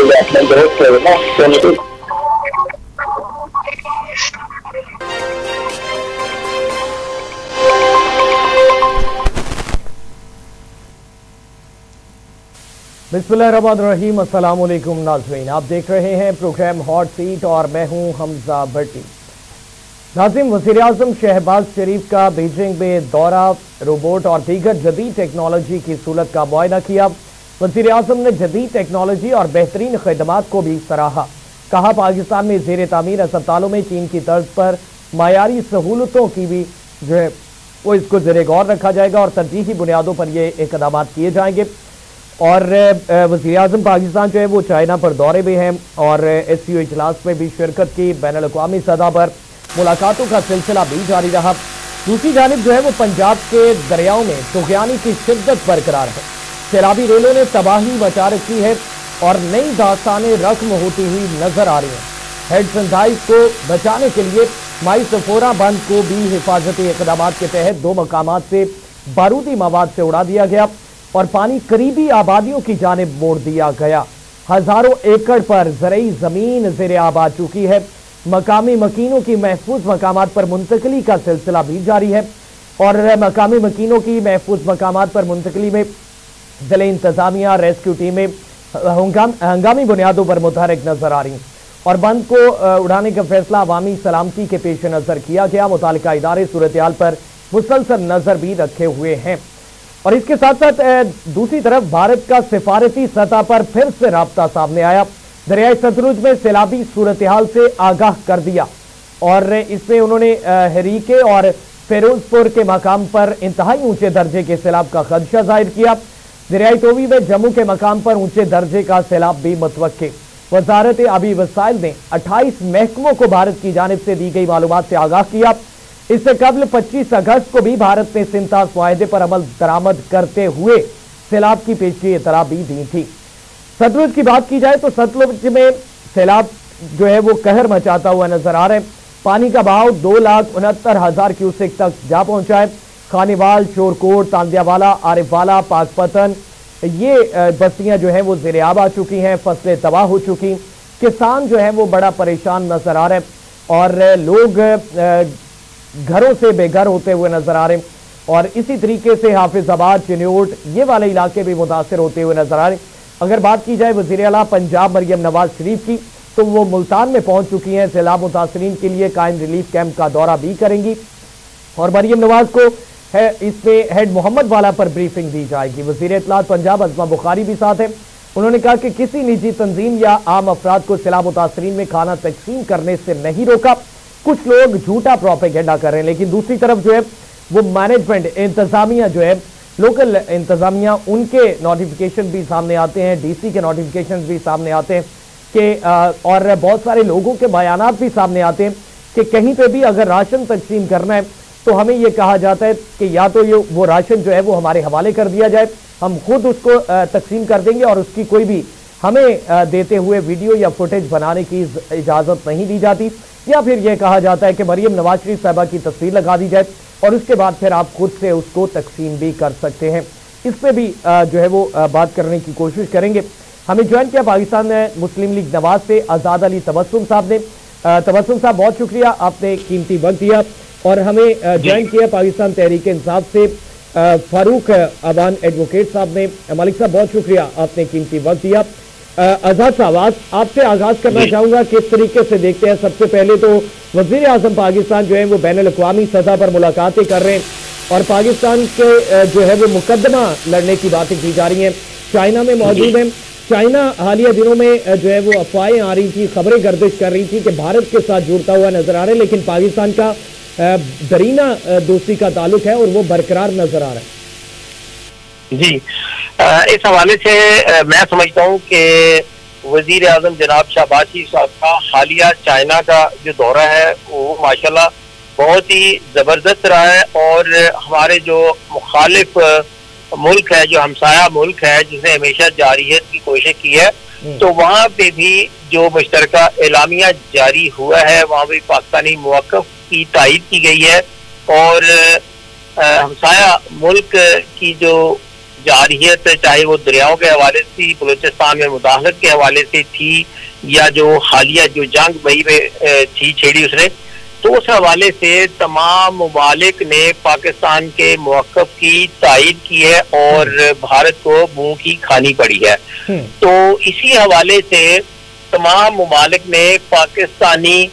बिस्मिल्लाहिर्रहमानिर्रहीम, अस्सलाम वालेकुम नाज़रीन, आप देख रहे हैं प्रोग्राम हॉट सीट और मैं हूं हमजा भट्टी। नाज़रीन, वज़ीर-ए-आज़म शहबाज शरीफ का बीजिंग में दौरा, रोबोट और दीगर जदीद टेक्नोलॉजी की सूरत का मुआयना किया। वज़ीर-ए-आज़म ने जदीद टेक्नोलॉजी और बेहतरीन खदमात को भी सराहा। कहा, पाकिस्तान में ज़ेर तामीर अस्पतालों में चीन की तर्ज पर मायारी सहूलतों की भी जो है वो इसको ज़ेरे गौर रखा जाएगा और तरजीही बुनियादों पर ये इक़दाम किए जाएंगे। और वज़ीर-ए-आज़म पाकिस्तान जो है वो चाइना पर दौरे में हैं और SCO इजलास में भी शिरकत की। बैनुल-अक़वामी सतह पर मुलाकातों का सिलसिला भी जारी रहा। दूसरी जानिब जो है वो पंजाब के दरियाओं में तुग़यानी की शिद्दत बरकरार है। सैलाबी रेलों ने तबाही मचा रखी है और नई दास्तानें रकम होती हुई नजर आ रही हैं। हेड्स एंड थाइज को बचाने के लिए माई सफोरा बंद को भी हिफाजती इक़दामात के तहत 2 मकामात से बारूदी मवाद से उड़ा दिया गया और पानी करीबी आबादियों की जानिब मोड़ दिया गया। हजारों एकड़ पर ज़रई ज़मीन ज़ेरे आब आ चुकी है। मकामी मकीनों की महफूज मकामात पर मुंतकली का सिलसिला भी जारी है और मकामी मकीनों की महफूज मकामात पर मुंतकली में ज़िले इंतजामिया रेस्क्यू टीमें हंगामी बुनियादों पर मुतहरिक नजर आ रही हैं और बंद को उड़ाने का फैसला अवामी सलामती के पेश नजर किया गया। मुतालिका इदारे सूरत हाल पर मुसलसल नजर भी रखे हुए हैं और इसके साथ साथ दूसरी तरफ भारत का सिफारती सतह पर फिर से राब्ता सामने आया। दरियाई सतलुज में सैलाबी सूरत हाल से आगाह कर दिया और इसमें उन्होंने हरीके और फिरोजपुर के मकाम पर इंतहाई ऊंचे दर्जे के सैलाब का खदशा जाहिर किया। दरियाई तोवी में जम्मू के मकाम पर ऊंचे दर्जे का सैलाब भी मुतवक्के। वजारत आबी वसाइल ने 28 महकमों को भारत की जानिब से दी गई मालूमात से आगाह किया। इससे कबल 25 अगस्त को भी भारत ने सिंतास मुआहदे पर अमल दरामद करते हुए सैलाब की पेशगी इतला भी दी थी। सतलुज की बात की जाए तो सतलुज में सैलाब जो है वो कहर मचाता हुआ नजर आ रहा है। पानी का बहाव 2,69,000 क्यूसेक तक जा पहुंचा है। खानीवाल, शोरकोट, तांदियावाला, आरिफवाला, पाकपतन ये बस्तियां जो है वो ज़ेरे आब आ चुकी हैं। फसलें तबाह हो चुकी। किसान जो है वो बड़ा परेशान नजर आ रहे हैं और लोग घरों से बेघर होते हुए नजर आ रहे हैं और इसी तरीके से हाफिजाबाद, चिन्योट ये वाले इलाके भी मुतासर होते हुए नजर आ रहे हैं। अगर बात की जाए वज़ीर आला पंजाब मरियम नवाज शरीफ की तो वो मुल्तान में पहुंच चुकी हैं। सैलाब मुतासरीन के लिए कायम रिलीफ कैंप का दौरा भी करेंगी और मरियम नवाज को इसमें हेड मोहम्मद वाला पर ब्रीफिंग दी जाएगी। वज़ीर इत्तलात पंजाब अज़मा बुखारी भी साथ है। उन्होंने कहा कि किसी निजी तंजीम या आम अफराद को सैलाब मुतासरीन में खाना तकसीम करने से नहीं रोका। कुछ लोग झूठा प्रोपेगेंडा कर रहे हैं लेकिन दूसरी तरफ जो है वो मैनेजमेंट इंतजामिया जो है लोकल इंतजामिया उनके नोटिफिकेशन भी सामने आते हैं, DC के नोटिफिकेशन भी सामने आते हैं कि और बहुत सारे लोगों के बयानात भी सामने आते हैं कि कहीं पे भी अगर राशन तकसीम करना है तो हमें ये कहा जाता है कि या तो ये वो राशन जो है वो हमारे हवाले कर दिया जाए, हम खुद उसको तकसीम कर देंगे और उसकी कोई भी हमें देते हुए वीडियो या फुटेज बनाने की इजाज़त नहीं दी जाती, या फिर यह कहा जाता है कि मरियम नवाज शरीफ साहबा की तस्वीर लगा दी जाए और उसके बाद फिर आप खुद से उसको तकसीम भी कर सकते हैं। इस पर भी जो है वो बात करने की कोशिश करेंगे। हमें ज्वाइन किया पाकिस्तान मुस्लिम लीग नवाज से आज़ाद अली तबस्सुम साहब ने। तबस्सुम साहब बहुत शुक्रिया, आपने कीमती वक्त दिया और हमें ज्वाइन किया पाकिस्तान तहरीक इंसाफ से फारूक अवान एडवोकेट साहब ने। मलिक साहब बहुत शुक्रिया, आपने कीमती वक्त दिया। आज़ाद साहब आपसे आगाज करना चाहूंगा, किस तरीके से देखते हैं? सबसे पहले तो वज़ीर आज़म पाकिस्तान जो है वो बैनुल-अक़वामी सतह पर मुलाकातें कर रहे हैं और पाकिस्तान के जो है वो मुकदमा लड़ने की बातें की जा रही हैं। चाइना में मौजूद है। चाइना हालिया दिनों में जो है वो अफवाहें आ रही थी, खबरें गर्दिश कर रही थी कि भारत के साथ जुड़ता हुआ नजर आ रहा है, लेकिन पाकिस्तान का दरीना दोस्ती का ताल्लुक है और वो बरकरार नजर आ रहा है। जी, इस हवाले से मैं समझता हूँ कि वजीर आजम जनाब शहबाज शरीफ साहब का हालिया चाइना का जो दौरा है वो माशाल्लाह बहुत ही ज़बरदस्त रहा है और हमारे जो मुखालिफ मुल्क है, जो हमसाया मुल्क है, जिसने हमेशा जारियत की कोशिश की है, तो वहाँ पे भी जो मुश्तरका एलामिया जारी हुआ है वहाँ भी पाकिस्तानी मौक़िफ़ की तायीद की गई है और हमसाया मुल्क की जो जारहियत चाहे वो दरियाओं के हवाले से बलूचिस्तान में मुदाखलत के हवाले से थी, या जो हालिया जो जंग मई में थी छेड़ी उसने, तो उस हवाले से तमाम ममालिक ने पाकिस्तान के मौक़िफ़ की तायीद की है और भारत को मुंह की खानी पड़ी है। तो इसी हवाले से तमाम ममालिक ने पाकिस्तानी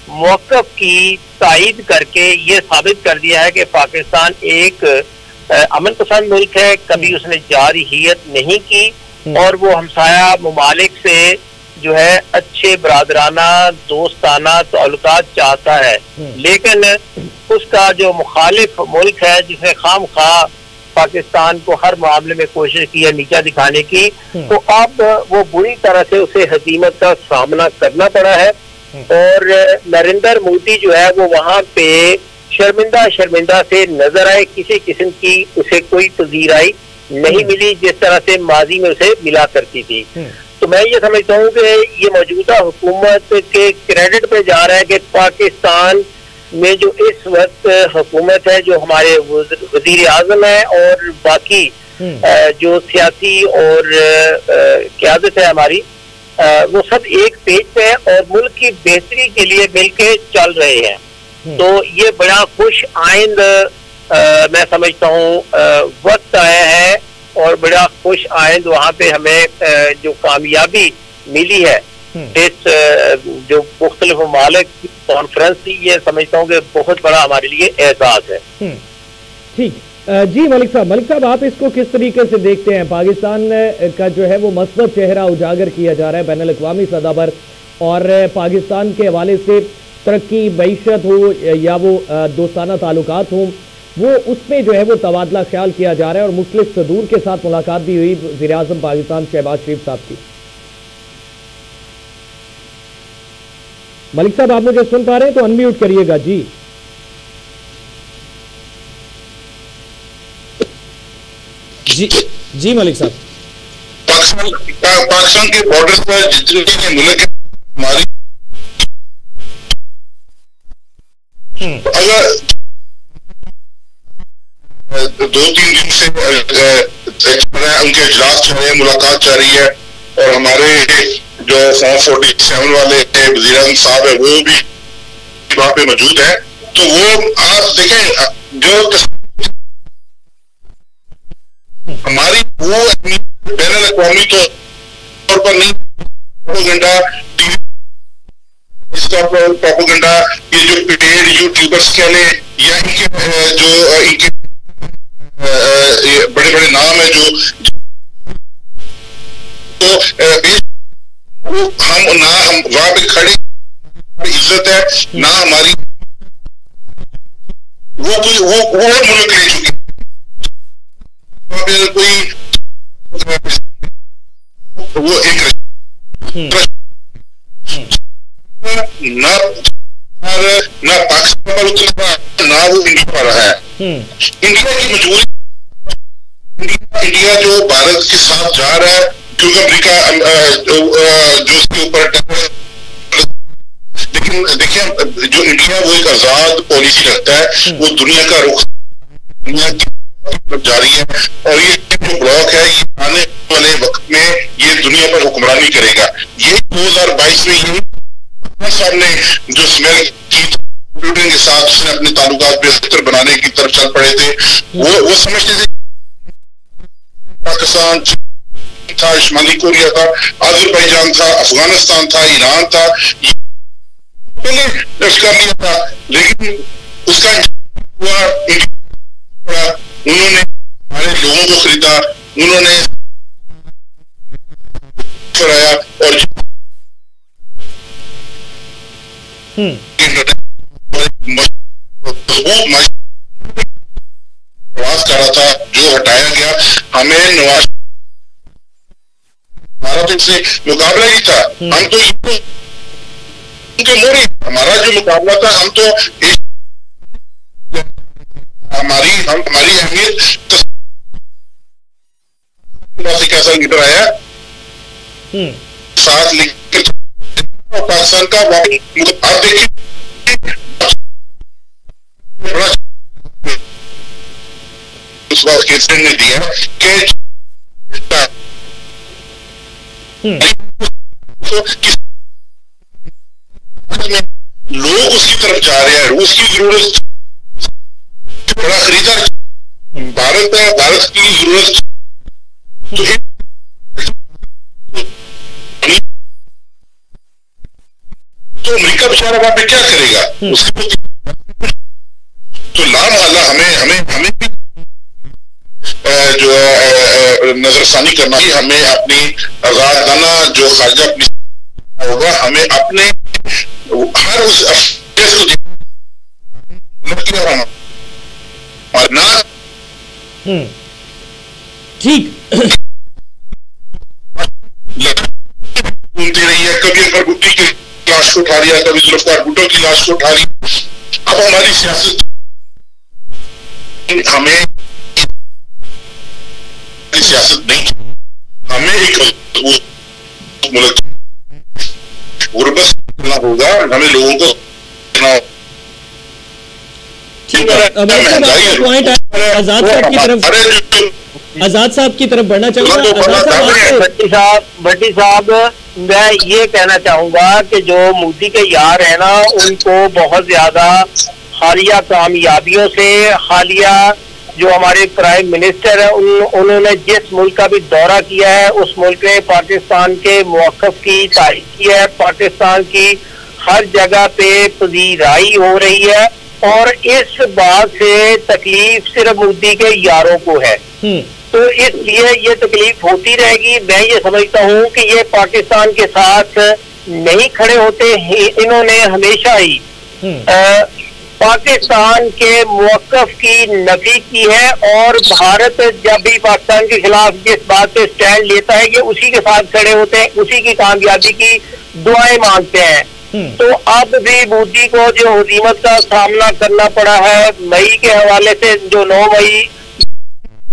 मौक़िफ़ की तायीद करके ये साबित कर दिया है कि पाकिस्तान एक अमन पसंद मुल्क है, कभी उसने जारहियत नहीं की और वो हमसाया ममालिक से जो है अच्छे बरादराना दोस्ताना ताल्लुकात चाहता है। लेकिन उसका जो मुखालिफ मुल्क है जिसने खामखा पाकिस्तान को हर मामले में कोशिश की है नीचा दिखाने की, तो अब वो बुरी तरह से उसे हजीमत का सामना करना पड़ा है। और नरेंद्र मोदी जो है वो वहां पे शर्मिंदा से नजर आए, किसी किस्म की उसे कोई पजीराई नहीं मिली जिस तरह से माजी में उसे मिला करती थी। तो मैं ये समझता हूँ कि ये मौजूदा हुकूमत के क्रेडिट पे जा रहा है कि पाकिस्तान में जो इस वक्त हुकूमत है, जो हमारे वजीर आजम है और बाकी जो सियासी और क़यादत है हमारी, वो सब एक पेज पे है और मुल्क की बेहतरी के लिए मिलके चल रहे हैं। तो ये बड़ा खुश आइंद मैं समझता हूँ वक्त आया है और बड़ा खुश आइंद वहाँ पे हमें जो कामयाबी मिली है इस जो मुख्तलिफ ममालिक की कॉन्फ्रेंस थी, ये समझता हूँ कि बहुत बड़ा हमारे लिए एहसास है। ठीक जी मलिक साहब, आप इसको किस तरीके से देखते हैं? पाकिस्तान का जो है वो मस्बत चेहरा उजागर किया जा रहा है बैनुल अक़वामी सतह पर, और पाकिस्तान के हवाले से तरक्की मईशत हो या वो दोस्ताना ताल्लुकात हो, वो उसमें जो है वो तबादला ख्याल किया जा रहा है। और मुख्तलिफ सदूर के साथ मुलाकात भी हुई वज़ीर आज़म पाकिस्तान शहबाज शरीफ साहब की। मलिक साहब, आप मुझे सुन पा रहे हैं तो अनम्यूट करिएगा जी। जी मलिक साहब, पाकिस्तान के बॉर्डर पर जितने मुल्क हमारी अगर 2-3 दिन से उनके इजलास चल रहे हैं, मुलाकात चल रही है, और हमारे जो फॉर्म 47 वाले वज़ीर आज़म साहब है वो भी वहां पे मौजूद है। तो वो आप देखें जो हमारी वो बैनुल अक़वामी तौर पर नहीं, प्रोपेगेंडा टीवी इसका प्रोपेगेंडा ये जो पेड यूट्यूबर्स कह लें या इनके जो इनके बड़े बड़े नाम है जो तो हम वहां पे खड़े इज्जत है ना हमारी, वो मुल्क ले चुके कोई वो एक ना पाकिस्तान पर उतरा ना वो इंडिया पर रहा है। इंडिया की मजबूरी, इंडिया जो भारत के साथ जा रहा है क्योंकि अमेरिका जो उसके ऊपर, लेकिन देखिए जो इंडिया वो एक आजाद पॉलिसी रखता है, वो दुनिया का रुख दुनिया की जारी है, और ये जो ब्लॉक है ये आने वाले वक्त में ये दुनिया पर हुक्मरानी करेगा। ये 2022 में ये साहब ने जो स्मेल की कंप्यूटर के साथ उसने अपने ताल्लुकात बेहतर बनाने की तरफ चल पड़े थे, वो समझते थे पाकिस्तान था, शुमाली कोरिया था, अजरबैजान था, अफगानिस्तान था, ईरान था, पहले कर लिया था, लेकिन उसका हुआ उन्होंने हमारे लोगों को खरीदा, उन्होंने कराया और प्रवास कर रहा था जो हटाया गया। हमें नवाज हमारा तो इससे मुकाबला ही था, हम तो उनके मोरी, हमारा जो मुकाबला था हम तो हमारी अहमियत कैसा लीडर आया साथ लेकर पाकिस्तान का आप देखिए बड़ा उस बात के ने दिया कि लोग उसकी तरफ जा रहे हैं, रूस की जरूरत, बड़ा खरीदार भारत है, भारत की जरूरत, तो अमेरिका बेचारा वहां पे क्या करेगा? उसके तो लामहल्ला हमें भी जो है नजरसानी करना ही, हमें अपनी आजादाना जो खारजा अपनी होगा, हमें अपने हर उस अफेयर को ना ठीक घूमती रही है, कभी अकबर भुट्टी की लाश को उठा लिया, कभी जुल्फकार भुट्टो की लाश को उठा ली। अब हमारी सियासत, हमें सियासत नहीं, हमें एक मुल्क गुर्बत करना होगा, हमें लोगों को आजाद साहब की तरफ बढ़ना चाहूंगा। भट्टी साहब, मैं ये कहना चाहूंगा कि जो मोदी के यार है ना, उनको बहुत ज्यादा हालिया कामयाबियों से, हालिया जो हमारे प्राइम मिनिस्टर है उन्होंने जिस मुल्क का भी दौरा किया है, उस मुल्क ने पाकिस्तान के मौक़िफ़ की तारीफ की है, पाकिस्तान की हर जगह पे पजीराई हो रही है, और इस बात से तकलीफ सिर्फ मोदी के यारों को है। तो इसलिए ये तकलीफ होती रहेगी। मैं ये समझता हूँ कि ये पाकिस्तान के साथ नहीं खड़े होते, इन्होंने हमेशा ही पाकिस्तान के मौक़िफ़ की नफी की है, और भारत जब भी पाकिस्तान के खिलाफ जिस बात पे स्टैंड लेता है, ये उसी के साथ खड़े होते हैं, उसी की कामयाबी की दुआएं मांगते हैं। तो अब भी मोदी को जो हुज़ीमत का सामना करना पड़ा है, मई के हवाले से, जो 9 मई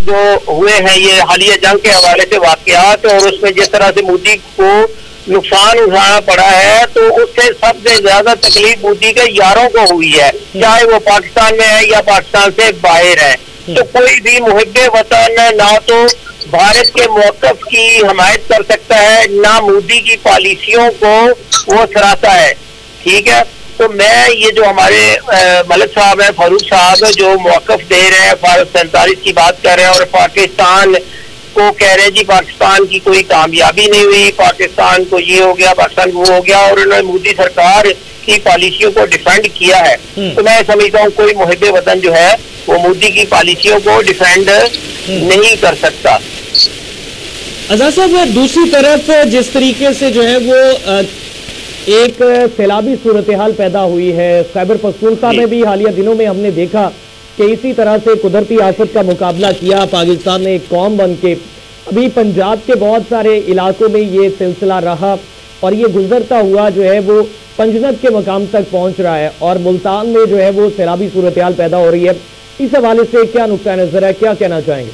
जो हुए हैं, ये हालिया जंग के हवाले से वाक़यात, और उसमें जिस तरह से मोदी को नुकसान उठाना पड़ा है, तो उससे सबसे ज्यादा तकलीफ मोदी के यारों को हुई है, चाहे वो पाकिस्तान में है या पाकिस्तान से बाहर है। तो कोई भी मुहिब्बे वतन ना तो भारत के मौक़िफ़ की हमायत कर सकता है, ना मोदी की पॉलिसियों को वो सराहता है। ठीक है, तो मैं ये जो हमारे मलिक साहब है, फारूक साहब, जो मौक़िफ़ दे रहे हैं, भारत 47 की बात कर रहे हैं, और पाकिस्तान को कह रहे हैं जी पाकिस्तान की कोई कामयाबी नहीं हुई, पाकिस्तान को ये हो गया, पाकिस्तान को वो हो गया, और उन्होंने मोदी सरकार की पॉलिसियों को डिफेंड किया है। तो मैं समझता हूँ कोई मुहिब्बे वतन जो है वो मोदी की पॉलिसियों को डिफेंड नहीं कर सकता। आजाद साहब, दूसरी तरफ जिस तरीके से जो है वो एक सैलाबी सूरत हाल पैदा हुई है, खैबर पख्तूनख्वा में भी हालिया दिनों में हमने देखा कि इसी तरह से कुदरती आफत का मुकाबला किया पाकिस्तान ने एक कौम बन के। अभी पंजाब के बहुत सारे इलाकों में ये सिलसिला रहा, और ये गुजरता हुआ जो है वो पंजनत के मकाम तक पहुंच रहा है, और मुल्तान में जो है वो सैलाबी सूरत हाल पैदा हो रही है। इस हवाले से क्या नुक्ता नजर है, क्या कहना चाहेंगे?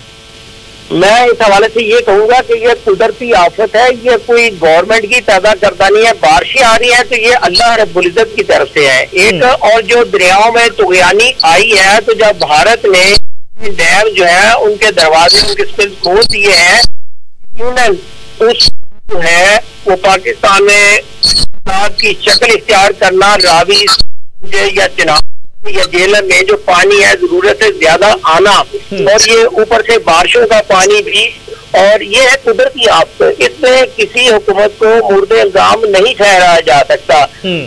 मैं इस हवाले से ये कहूंगा कि ये कुदरती आफत है, ये कोई गवर्नमेंट की पैदा करता नहीं है। बारिशें आ रही है तो ये अल्लाह रब्बुल इज्जत की तरफ से है एक, और जो दरियाओं में तुगयानी आई है, तो जब भारत ने डैम जो है उनके दरवाजे, उनके स्पिल खोल दिए हैं, उस जो है वो पाकिस्तान में की शक्ल इख्तियार करना, रावी या चिनाब या जेलम में जो पानी है जरूरत से ज्यादा आना, और ये ऊपर से बारिशों का पानी भी, और ये है कुदरती आफत। इसमें किसी हुकूमत को मुर्द इल्जाम नहीं ठहराया जा सकता।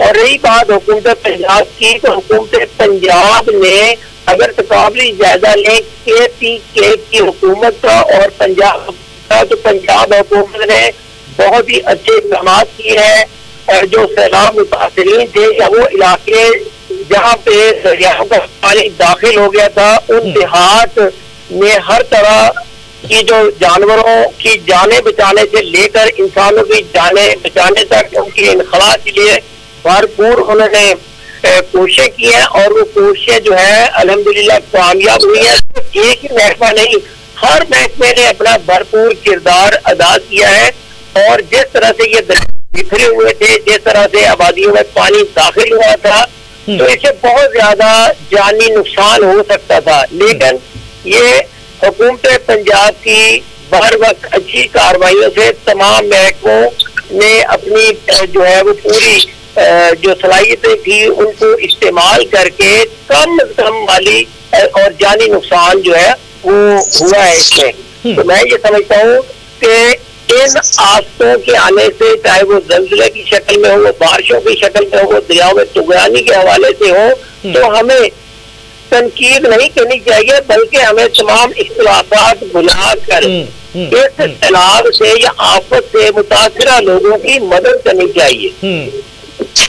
और रही बात हुकूमत पंजाब की, तो हुकूमत पंजाब ने अगर तकाबली जायजा लें KPK की हुकूमत का और पंजाब का, तो पंजाब हुकूमत ने बहुत ही अच्छे इक़दाम किए हैं। और जो सैलाब मुतासिरीन थे या वो इलाके जहाँ पे दरियाओं का पानी दाखिल हो गया था, उन देहात में हर तरह की जो जानवरों की जाने बचाने से लेकर इंसानों की जाने बचाने तक उनकी इनखला के लिए भरपूर उन्होंने कोशिशें की हैं, और वो कोशिशें जो है अल्हम्दुलिल्लाह कामयाब हुई है। एक ही महकमा नहीं, हर महकमे ने अपना भरपूर किरदार अदा किया है। और जिस तरह से ये बिखरे हुए थे, जिस तरह से आबादियों में पानी दाखिल हुआ था, तो इससे बहुत ज्यादा जानी नुकसान हो सकता था। लेकिन ये हुकूमत पंजाब की बर वक्त अच्छी कार्रवाइयों से तमाम महकमों ने अपनी जो है वो पूरी जो सलाहियतें थी उनको इस्तेमाल करके कम से कम माली और जानी नुकसान जो है वो हुआ है इसमें। तो मैं ये समझता हूँ कि इन आफतों के आने से, चाहे वो जल्जले की शक्ल में हो, बारिशों की शक्ल में हो, दरियाओं में तुगरानी के हवाले से हो, तो हमें तनकीद नहीं करनी चाहिए, बल्कि हमें तमाम इख्तिलाफात भुला कर इस सैलाब से या आफत से मुतासिरा लोगों की मदद करनी चाहिए।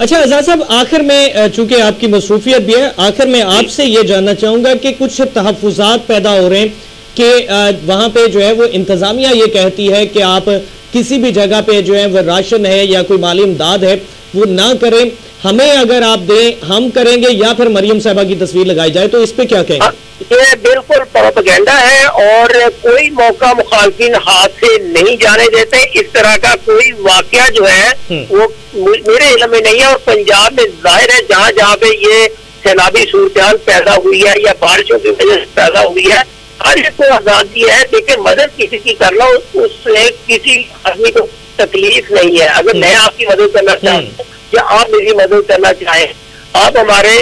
अच्छा आजाद साहब, आखिर में चूंकि आपकी मसरूफियत भी है, आखिर में आपसे ये जानना चाहूंगा कि कुछ तहफ़्फ़ुज़ात पैदा हो रहे हैं कि वहां पे जो है वो इंतजामिया ये कहती है कि आप किसी भी जगह पे जो है वो राशन है या कोई माली इमदाद है वो ना करें, हमें अगर आप दें हम करेंगे, या फिर मरियम साहबा की तस्वीर लगाई जाए, तो इस पे क्या कहेंगे? ये बिल्कुल प्रोपेगेंडा है और कोई मौका मुखालफिन हाथ से नहीं जाने देते। इस तरह का कोई वाकया जो है वो मेरे इल्म में नहीं है, और पंजाब में जाहिर है जहाँ जहाँ पे ये सैलाबी सूरत पैदा हुई है या बारिशों की वजह से पैदा हुई है, हर एक को आजादी है, लेकिन मदद किसी की करना उससे किसी आदमी को तकलीफ नहीं है। अगर मैं आपकी मदद करना चाहूँ या आप मेरी मदद करना चाहें, आप हमारे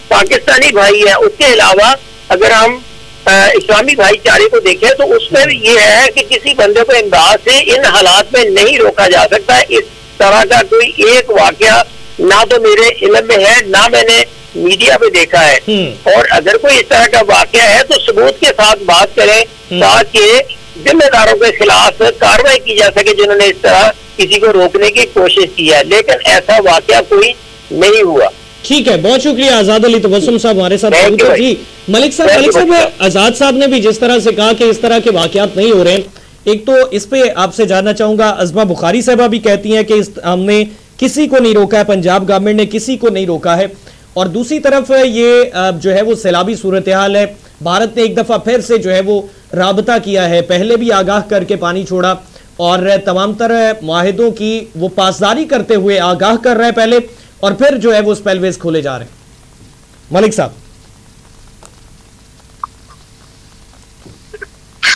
पाकिस्तानी भाई हैं, उसके अलावा अगर हम इस्लामी भाईचारे को देखें तो उसमें भी ये है कि किसी बंदे को इमदाद से इन हालात में नहीं रोका जा सकता। इस तरह का कोई एक वाकया ना तो मेरे इल्म में है, ना मैंने मीडिया पे देखा है, और अगर कोई इस तरह का वाकया है तो सबूत के साथ बात करें ताकि जिम्मेदारों के खिलाफ कार्रवाई की जा सके जिन्होंने इस तरह किसी को रोकने की कोशिश की है, लेकिन ऐसा वाकया कोई नहीं हुआ। ठीक है, बहुत शुक्रिया आजाद अली तबस्सुम साहब हमारे साथ जी। मलिक साहब, आजाद साहब ने भी जिस तरह से कहा कि इस तरह के वाकयात नहीं हो रहे हैं, एक तो इस पे आपसे जानना चाहूंगा, अज़मा बुखारी साहबा भी कहती हैं कि हमने किसी को नहीं रोका है, पंजाब गवर्नमेंट ने किसी को नहीं रोका है, और दूसरी तरफ ये जो है वो सैलाबी सूरत हाल है, भारत ने एक दफा फिर से जो है वो राबता किया है, पहले भी आगाह करके पानी छोड़ा और तमाम तरह मुआहिदों की वो पासदारी करते हुए आगाह कर रहा है पहले, और फिर जो है वो स्पेलवेज खोले जा रहे हैं। मलिक साहब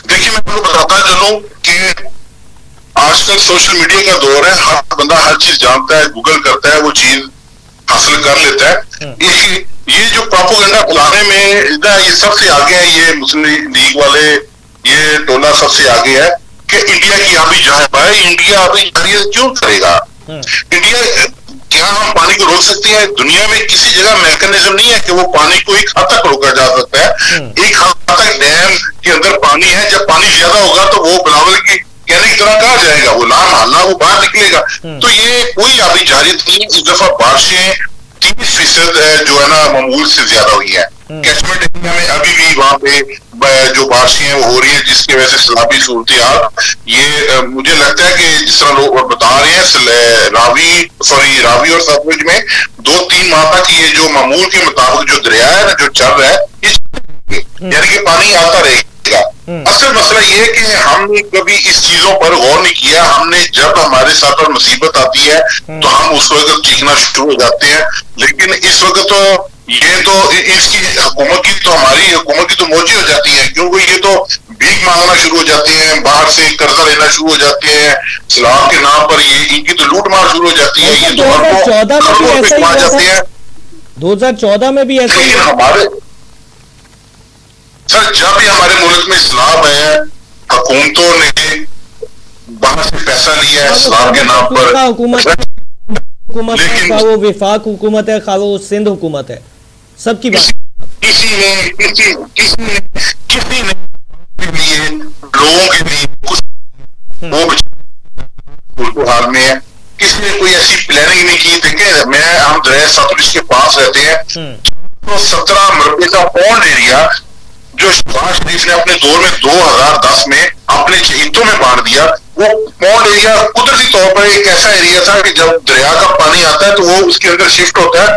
देखिए, मैं आपको बताता चलूं कि आजकल सोशल मीडिया का दौर है, हर बंदा हर चीज जानता है, गूगल करता है, वो चीज हासिल कर लेता है। ये जो प्रोपेगेंडा फैलाने में ये सबसे आगे है, ये मुस्लिम लीग वाले, ये टोला सबसे आगे है कि इंडिया की आबी जहां है, इंडिया आबी जारी क्यों करेगा? इंडिया क्या हम पानी को रोक सकते हैं? दुनिया में किसी जगह मैकेनिज्म नहीं है कि वो पानी को एक हद तक रोका जा सकता है। एक हद तक डैम के अंदर पानी है, जब पानी ज्यादा होगा तो वो बिलावल की कहने की तरह कहा जाएगा, वो लाम हल्ला वो बाहर निकलेगा। तो ये कोई आबी जारी नहीं। इस दफा बारिशें 30% जो है ना मामूल से ज्यादा हुई है। कैचमेंट एरिया में अभी भी वहां पे जो बारिशें हैं वो हो रही है, जिसकी वजह से सैलाबी सूरत हाल, ये मुझे लगता है कि जिस तरह लोग बता रहे हैं, रावी और सतलुज में 2-3 माह तक ये जो मामूल के मुताबिक जो दरिया है जो चल रहा है, यानी कि पानी आता रहेगा। असल मसला ये है कि हमने कभी इस चीजों पर गौर नहीं किया। हमने जब हमारे साथ पर मुसीबत आती है तो हम उस वक्त चीखना शुरू हो जाते हैं, लेकिन इस वक्त तो ये तो इसकी हुकूमत की तो हमारी हुकूमत की तो मौजी हो जाती है, क्योंकि ये तो भीख मांगना शुरू हो जाते हैं, बाहर से कर्जा लेना शुरू हो जाते हैं, सलाम के नाम पर ये इनकी तो लूट मार शुरू हो जाती है। ये 2014 में भी ऐसा ही हमारे सर, जब भी हमारे मुल्क में इस्लाम है, हुकूमतों ने बाहर से पैसा लिया है इस्लाम के नाम पर। हुकूमत है, खा वो विफाक हुकूमत है, खा वो सिंध हुकूमत है, सबकी बात। किसी ने लोगों के लिए कुछ वो हाल में है, किसी ने कोई ऐसी प्लानिंग नहीं की। देखिए, हम दरिया सतलुज के पास रहते हैं, तो 17 मरबे का पौंड एरिया जो शहबाज शरीफ ने अपने दौर में 2010 में अपने शहीदों में बांट दिया, वो पौंड एरिया कुदरती तौर पर एक ऐसा एरिया था कि जब दरिया का पानी आता है तो वो उसके अंदर शिफ्ट होता है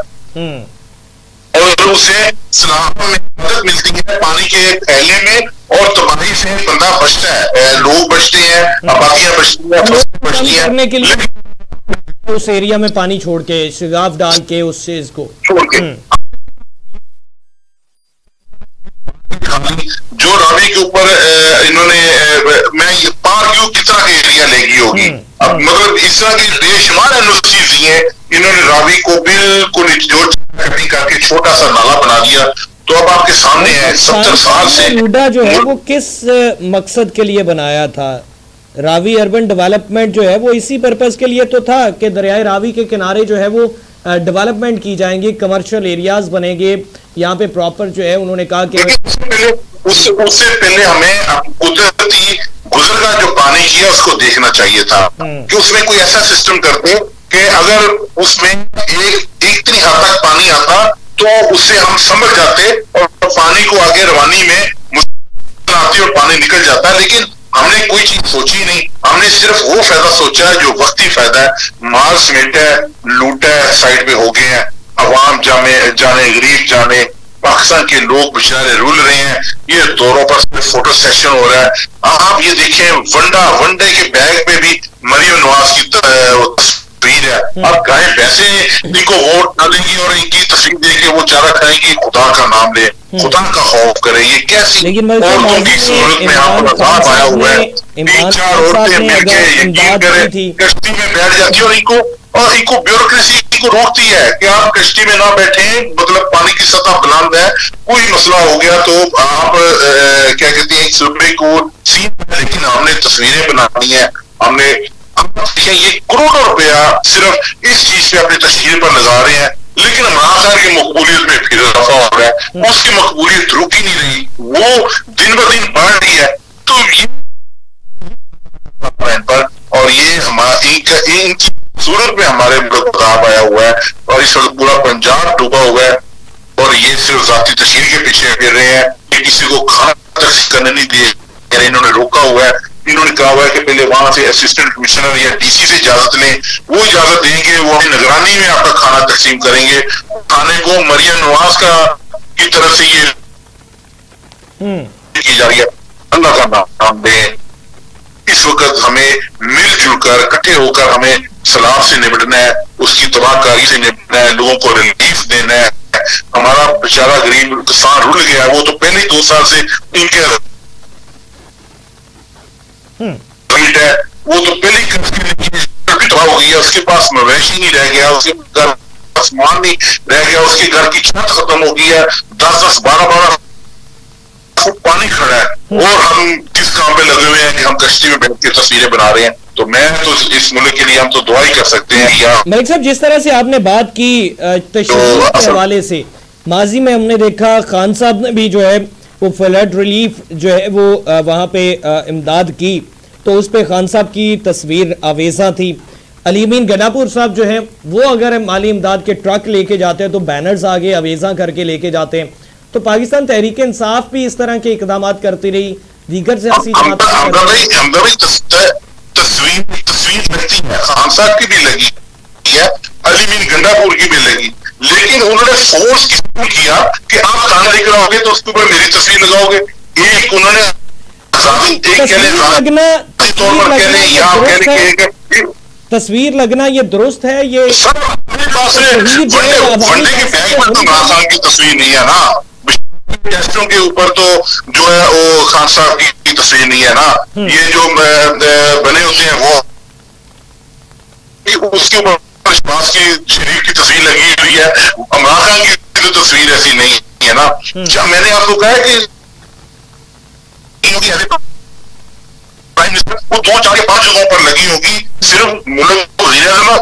और उसे सलाम में मदद मिलती है पानी के फैलने में, और तबाही से बंदा बचता है, लोग बचते हैं, आबादियां बचती हैं, फसलें बचती हैं। करने के लिए उस एरिया में पानी छोड़ के, शिगाफ डाल के, उस चीज को छोड़ के जो रावी के ऊपर इन्होंने मैं पार्क कितना एरिया लेगी होगी। अब मतलब इस तरह की बेशुमार एनओसी दिए हैं इन्होंने, रावी को बिल्कुल निचोड़ करके छोटा सा नाला बना दिया। तो अब आपके सामने है 70 साल से नूडा जो है वो किस मकसद के लिए बनाया था? रावी अर्बन डेवलपमेंट जो है वो इसी पर्पस के लिए तो था कि दरियाए रावी के किनारे जो है वो डेवलपमेंट की जाएंगी, कमर्शियल एरियाज बनेंगे यहाँ पे प्रॉपर जो है। उन्होंने कहा कि उससे पहले हमें कुदरती गुजरगा जो पानी किया उसको देखना चाहिए था कि उसमें कोई ऐसा सिस्टम करते कि अगर उसमें इतनी हद तक पानी आता तो उससे हम समझ जाते और पानी को आगे रवानी में मुश्किल आती और पानी निकल जाता। लेकिन हमने कोई चीज सोची नहीं, हमने सिर्फ वो फायदा सोचा है जो वक्ती फायदा है। माल समेट है, लूट है, साइड पे हो गए हैं, अवाम जाने गरीब जाने, पाकिस्तान के लोग बेचारे रुल रहे हैं। ये दौरों पर फोटो सेशन हो रहा है। आप ये देखें वनडे के बैग पे भी मरियम नवाज की तस्वीर है। अब गाय वैसे इनको वोट डालेंगी और इनकी तस्वीर देख के वो चारा खाएंगी, खुदा का नाम ले, खुदा का खौफ करे। ये कैसी औरतों की सूरत में आपको अजाब आया हुआ है। 3-4 औरतें मिलकर यकीन करें कश्ती में बैठ जाती है और इनको ब्यूरोक्रेसी को रोकती है कि आप कश्ती में ना बैठे, मतलब पानी की सतह बुलंद है, कोई मसला हो गया तो आप क्या कहते हैं सूबे को सीन। लेकिन हमने तस्वीरें बनानी है, हमने ये करोड़ों रुपया सिर्फ इस चीज पे अपनी तस्वीर पर लगा रहे हैं। लेकिन इमरान खान की मकबूलियत में फिर इजाफा हो रहा है, उसकी मकबूलियत रुक ही नहीं रही, वो दिन ब दिन बढ़ रही है। तो ये पर और ये इनकी सूरत में हमारे बदलाव आया हुआ है और इस वक्त पूरा पंजाब डूबा हुआ है। और ये सिर्फ जाती तस्वीर के पीछे फिर रहे हैं, किसी को खाना तक करने नहीं दिए, इन्होंने रोका हुआ है। इन्होंने कहा हुआ है कि पहले वहां से असिस्टेंट कमिश्नर या डीसी से इजाजत लें, वो इजाजत देंगे, वो अपनी निगरानी में आपका खाना तकसीम करेंगे। खाने को मरियम नवाज की तरफ से ये की जा रही है। अल्लाह का नाम दे, इस वक्त हमें मिलजुल कर इकट्ठे होकर हमें सलाब से निपटना है, उसकी तबाहकारी से निपटना है, लोगों को रिलीफ देना है। हमारा बेचारा गरीब किसान रुल गया है, वो तो पहले 2 साल से इनके है, वो तो पहले तबाह हो गई है, उसके पास मवेशी नहीं रह गया, उसके घर आसमान नहीं रह गया, उसके घर की छत खत्म हो गई है, 10-10, 12-12 फुट पानी खड़ा है और हम किस काम पे लगे हुए हैं कि हम कश्ती में बैठ के तस्वीरें बना रहे हैं। तो मैं तो इस मुल्क के लिए हम तो दुआ ही कर सकते हैं। या मलिक साहब, जिस तरह से आपने बात की तशरीह के हवाले से, माजी में हमने देखा खान साहब ने भी जो है वो फ्लड रिलीफ जो है वो वहाँ पे इमदाद की, तो उस पर खान साहब की तस्वीर आवेजा थी। अलीमीन गनापुर साहब जो है वो अगर माली इमदाद के ट्रक लेके जाते हैं तो बैनर्स आगे आवेजा करके लेके जाते हैं। तो पाकिस्तान तहरीक इंसाफ भी इस तरह के इकदाम करती रही, दीगर सियासी तस्वीर लगती है, खान साहब की भी लगी है, अलीमीन गंडापुर की भी लगी, लेकिन उन्होंने फोर्स किसको किया कि आप खाना लेकर आओगे तो उसके ऊपर मेरी तस्वीर लगाओगे। एक उन्होंने तस्वीर लगना ये दुरुस्त है, ये वनडे के बैग पर तो इमरान खान की तस्वीर नहीं है ना, टेस्टों के ऊपर तो जो है वो खान साहब की तस्वीर नहीं है ना, ये जो बने होते हैं वो उसके ऊपर शहबाज की शरीफ की तस्वीर लगी हुई है, इमरान खान की तो तस्वीर ऐसी नहीं है ना। मैंने आपको कहा है कि प्राइम मिनिस्टर वो 2, 4 या 5 जगहों पर लगी होगी, सिर्फ मुल्क को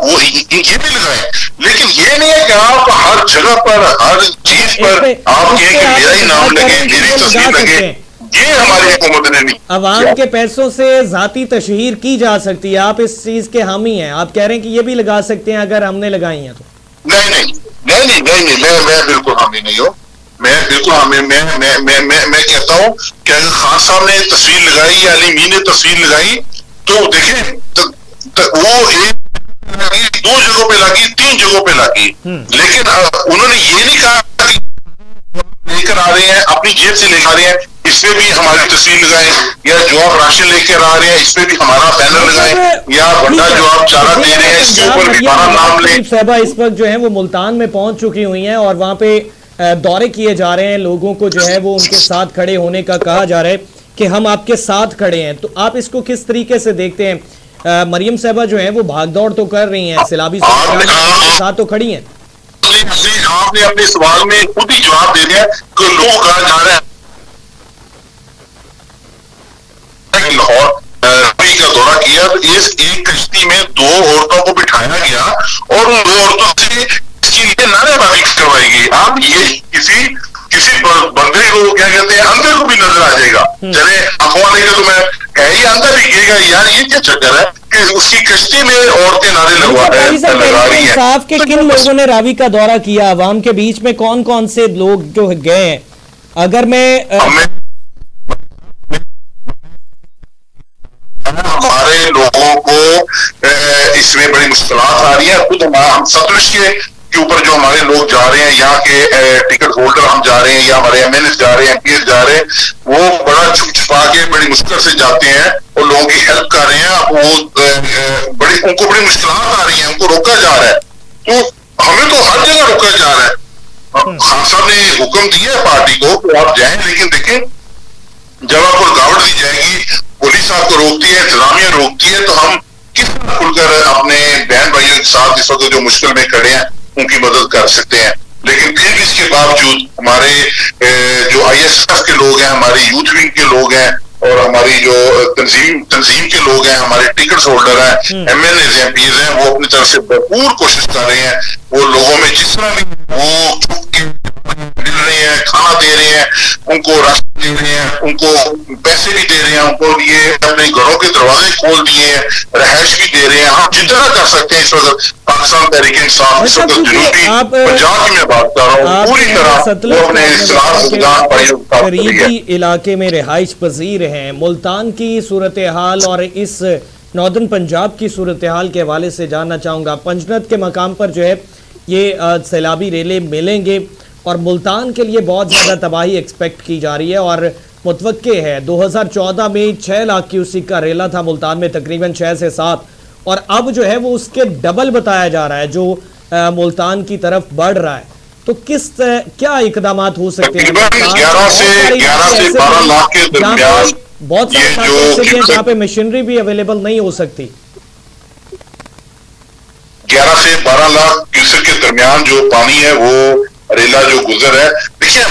वो ये भी लगाए, लेकिन ये नहीं है कि आप हर जगह पर हर चीज पर आप कहें कि मेरा ही नाम लगे, मेरी तस्वीर लगे। ये हमारी हुकूमत ने नहीं। अवाम के पैसों से जाती तशहीर की जा सकती है, आप इस चीज के हामी हैं, आप कह रहे हैं कि ये भी लगा सकते हैं अगर हमने लगाई है तो? नहीं, मैं बिल्कुल हामी नहीं हूँ, मैं बिल्कुल मैं कहता हूँ कि अगर खान साहब ने तस्वीर लगाई या अलीमीन ने तस्वीर लगाई तो देखें वो 2 जगहों पे लगी, 3 जगहों पे लगी, लेकिन उन्होंने ये नहीं कहा लेकर आ रहे हैं अपनी जेब से लेकर आ रहे हैं, इसमें भी हमारी तस्वीर लगाएं, या जो आप राशन लेकर आ रहे हैं इसमें भी हमारा बैनर लगाएं, या बंदा जो आप चारा दे रहे हैं इसके ऊपर भी हमारा नाम लें। साहबा इस वक्त जो है वो मुल्तान में पहुंच चुकी हुई हैं और वहां पे दौरे किए जा रहे हैं, लोगों को जो है वो उनके साथ खड़े होने का कहा जा रहा है कि हम आपके साथ खड़े हैं, तो आप इसको किस तरीके से देखते हैं? मरियम साहबा जो है वो भागदौड़ तो कर रही हैं, सैलाबी के साथ तो खड़ी हैं। आपने अपने सवाल में खुद ही जवाब दे दिया कि लोग कहा जा रहे हैं लाहौर का दौरा किया, तो इस एक कश्ती में 2 औरतों को बिठाया गया और उन 2 औरतों से इसके लिए नारेबाजी करवाई गई। आप ये किसी बंदे को क्या कहते हैं, अंदर को भी नजर आ जाएगा, चले अखवाने का तो मैं है ही अंदर भी गिरेगा यार, ये क्या चक्कर है कि उसकी कश्ती में औरतें नारे लगा रही है। साफ के किन लोगों ने रावी का दौरा किया, अवाम के बीच में कौन कौन से लोग जो गए हैं? अगर मैं हमारे लोगों को इसमें बड़ी मुश्किलात आ रही है। खुद हम सतलुज के ऊपर जो हमारे लोग जा रहे हैं, यहाँ के टिकट होल्डर हम जा रहे हैं या हमारे MNA जा रहे हैं, MPs जा रहे हैं, वो बड़ा छुप छुपा के बड़ी मुश्किल से जाते हैं और लोगों की हेल्प कर रहे हैं। वो उनको बड़ी मुश्किलात आ रही है, उनको रोका जा रहा है, तो हमें तो हर जगह रोका जा रहा है। खान साहब ने हुक्म दिया है पार्टी को कि आप जाएं, लेकिन देखें जब आपको रुकावट दी जाएगी, पुलिस आपको रोकती है, इंतजामिया रोकती है, तो हम किस तरह खुलकर अपने बहन भाइयों के साथ इस वक्त जो मुश्किल में खड़े हैं उनकी मदद कर सकते हैं। लेकिन फिर इसके बावजूद हमारे जो ISF के लोग हैं, हमारे यूथ विंग के लोग हैं और हमारी जो तंजीम के लोग हैं, हमारे टिकट होल्डर हैं, MNAs MPs हैं, वो अपनी तरफ से भरपूर कोशिश कर रहे हैं। वो लोगों में जिस तरह भी वो मिल रहे हैं, खाना दे रहे हैं, उनको राशन दे रहे हैं, उनको पैसे भी दे रहे हैं, उनको ये अपने घरों के दरवाजे खोल दिए हैं, रहायश भी दे रहे हैं। हम जितना कर सकते हैं इस वक्त पाकिस्तान तहरीक इंसाफ, इस वक्त जनूबी पंजाब की मैं बात कर रहा हूँ, पूरी तरह वो अपने करीबी इलाके में रिहाइश पजीर हैं। मुल्तान की सूरत हाल और इस नॉर्दर्न पंजाब की सूरत हाल के हवाले से जानना चाहूँगा। पंजनत के मकाम पर जो है ये सैलाबी रेले मिलेंगे और मुल्तान के लिए बहुत ज़्यादा तबाही एक्सपेक्ट की जा रही है और मुतवक्के है 2014 में 6 लाख क्यूसिक का रेला था मुल्तान में, तकरीबन 6 से 7, और अब जो है वो उसके डबल बताया जा रहा है जो मुल्तान की तरफ बढ़ रहा है। तो क्या इकदाम हो सकते हैं? 11 से 12 लाख के दरमियान बहुत सारे जहाँ पे मशीनरी भी अवेलेबल नहीं हो सकती। 11 से 12 लाख क्यूसेक के दरमियान जो पानी है वो रेला जो गुजर है, देखिए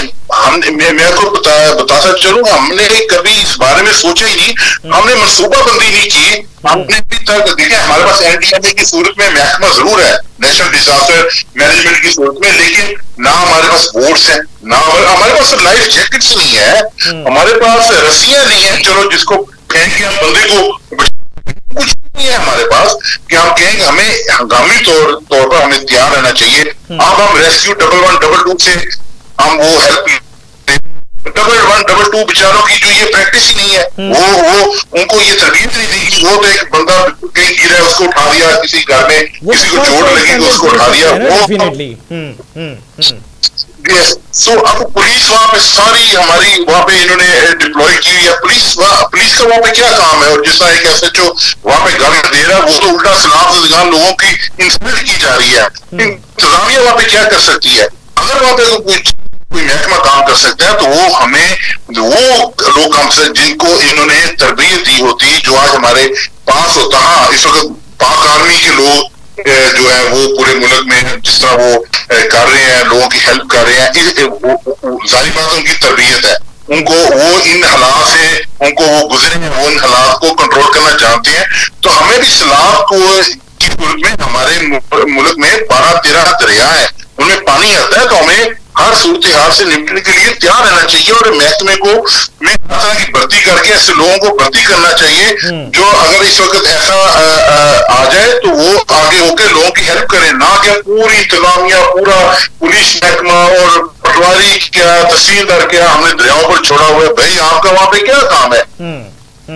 मैं आपको बताता चलूँ, हमने कभी इस बारे में सोचा ही नहीं, हमने मनसूबाबंदी नहीं की। हमने अभी तक देखिए हमारे पास NDMA की सूरत में महकमा जरूर है, नेशनल डिजास्टर मैनेजमेंट की सूरत में, लेकिन ना हमारे पास बोट्स हैं, ना हमारे पास लाइफ जैकेट्स नहीं है, हमारे पास रस्सियां नहीं है, चलो जिसको फेंक के हम बंदे को, कुछ नहीं है हमारे पास कि हम कहेंगे हमें हंगामी तौर पर हमें तैयार रहना चाहिए। अब हम रेस्क्यू 1122 से हम वो हेल्प 1122 बेचारों की जो ये प्रैक्टिस ही नहीं है, वो उनको ये तरबियत नहीं दी। वो तो एक बंदा कहीं गिरा है उसको उठा दिया, किसी घर में किसी को चोट लगी तो उसको उठा दिया, सो अब पुलिस वहां पे सारी हमारी वहां पे इन्होंने डिप्लॉय की है। पुलिस का वहां पे क्या काम है? और जिस तरह एक SHO वहां पे गाली दे रहा है, वो तो उल्टा सलाम लोगों की इंसल्ट की जा रही है। इंतजामिया वहां पे क्या कर सकती है? अगर वहां पे कोई महकमा काम कर सकता है तो वो हमें वो लोग काम से जिनको इन्होंने तरबियत दी होती, जो आज हमारे पास होता। हाँ, इस वक्त पाक आर्मी के लोग जो है वो पूरे मुल्क में जिस तरह वो कर रहे हैं, लोगों की हेल्प कर रहे हैं, जाहिर बात उनकी तरबियत है, उनको वो इन हालात से उनको वो गुजरे हैं, वो इन हालात को कंट्रोल करना जानते हैं। तो हमें भी सैलाब को की सूरत में हमारे मुल्क में 12-13 दरिया है, उनमें पानी आता है, तो हमें हर सूरत हाल से निपटने के लिए तैयार रहना चाहिए और महकमे को में हर तरह की भर्ती करके ऐसे लोगों को भर्ती करना चाहिए जो अगर इस वक्त ऐसा आ जाए तो वो आगे होकर लोगों की हेल्प करें, ना कि पूरी इंतजामिया, पूरा पुलिस महकमा और पटवारी क्या, तहसीलदार क्या हमने दरियाओं पर छोड़ा हुआ है। भाई आपका वहां पे क्या काम है?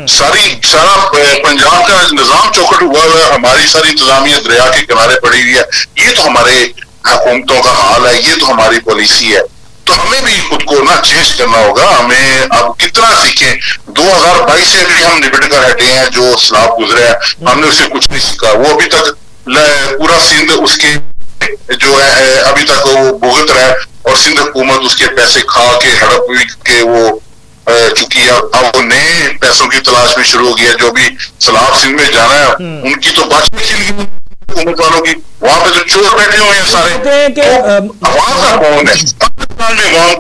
सारा पंजाब का निजाम चौकट हुआ है, हमारी सारी इंतजामिया दरिया के किनारे पड़ी हुई है। ये तो हमारे हुकूमतों का हाल है, ये तो हमारी पॉलिसी है। तो हमें भी खुद को ना चेंज करना होगा। हमें अब कितना सीखें? 2022 से भी हम निपट कर हटे हैं, जो सैलाब गुजरे हैं हमने उससे कुछ नहीं सीखा। वो अभी तक पूरा सिंध उसके जो है अभी तक वो भुगत रहा है और सिंध हुकूमत उसके पैसे खा के हड़प के वो चुकी है। अब वो नए पैसों की तलाश में शुरू हो गया। जो भी सैलाब सिंध में जाना है उनकी तो बात हुकूमत वालों की, वहां पे तो चोर बैठे हुए हैं सारे। अवाम का कौन है? पाकिस्तान में अवाम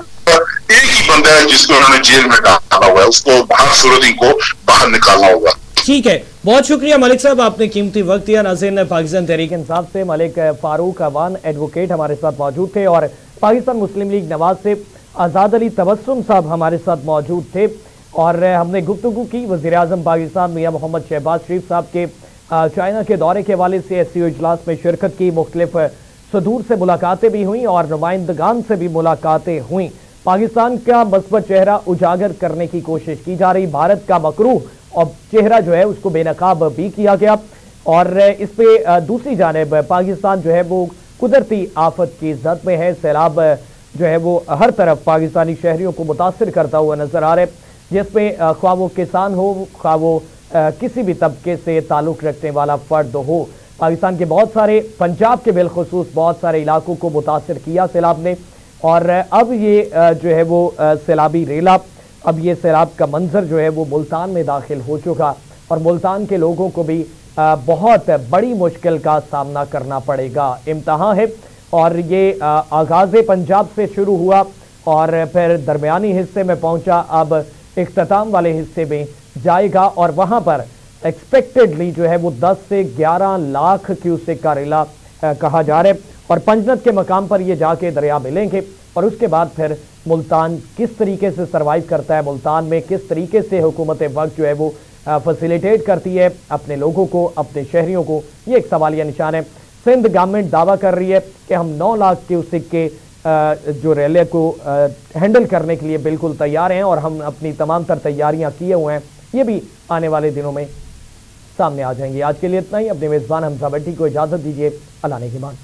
एक ही बंदा है जिसको उन्होंने जेल में डाला हुआ है, उसको हर सूरत इनको बाहर निकालना होगा। ठीक है, बहुत शुक्रिया मलिक साहब, आपने कीमती वक्त दिया। नाज़रीन, पाकिस्तान तहरीक इंसाफ से मलिक फारूक अवान एडवोकेट हमारे साथ मौजूद थे और पाकिस्तान मुस्लिम लीग नवाज से आज़ाद अली तबस्सुम साहब हमारे साथ मौजूद थे और हमने गुफ्तगू की वज़ीर आज़म पाकिस्तान मियां मोहम्मद शहबाज शरीफ साहब के चाइना के दौरे के हवाले से SCO इजलास में शिरकत की, मुख्तलिफ सदूर से मुलाकातें भी हुई और नुमाइंदगान से भी मुलाकातें हुई। पाकिस्तान का मस्बत चेहरा उजागर करने की कोशिश की जा रही, भारत का मकरूह और चेहरा जो है उसको बेनकाब भी किया गया और इस पे दूसरी जानिब पाकिस्तान जो है वो कुदरती आफत की जद में है। सैलाब जो है वो हर तरफ पाकिस्तानी शहरियों को मुतासिर करता हुआ नजर आ रहा है, जिसमें ख्वाह वो किसान हो, ख्वाह वो किसी भी तबके से ताल्लुक़ रखने वाला फ़र्द हो। पाकिस्तान के बहुत सारे, पंजाब के बिलखुसूस बहुत सारे इलाकों को मुतासिर किया सैलाब ने और अब ये जो है वो सैलाबी रेला, अब ये सैलाब का मंजर जो है वो मुल्तान में दाखिल हो चुका और मुल्तान के लोगों को भी बहुत बड़ी मुश्किल का सामना करना पड़ेगा। इम्तहान है और ये आगाज़ पंजाब से शुरू हुआ और फिर दरमियानी हिस्से में पहुंचा, अब इख्तिताम वाले हिस्से में जाएगा और वहां पर एक्सपेक्टेडली जो है वो 10 से 11 लाख क्यूसेक का रेला कहा जा रहा है और पंजनत के मकाम पर ये जाके दरिया मिलेंगे और उसके बाद फिर मुल्तान किस तरीके से सर्वाइव करता है, मुल्तान में किस तरीके से हुकूमत वक्त जो है वो फैसिलिटेट करती है अपने लोगों को, अपने शहरियों को, ये एक सवालिया निशान है। सिंध गवर्नमेंट दावा कर रही है कि हम 9 लाख क्यूसेक के जो रेले को हैंडल करने के लिए बिल्कुल तैयार हैं और हम अपनी तमाम तर तैयारियां किए हुए हैं, ये भी आने वाले दिनों में सामने आ जाएंगी। आज के लिए इतना ही। अपने मेज़बान हमजा भट्टी को इजाज़त दीजिए। अल्लाह ने के बाद।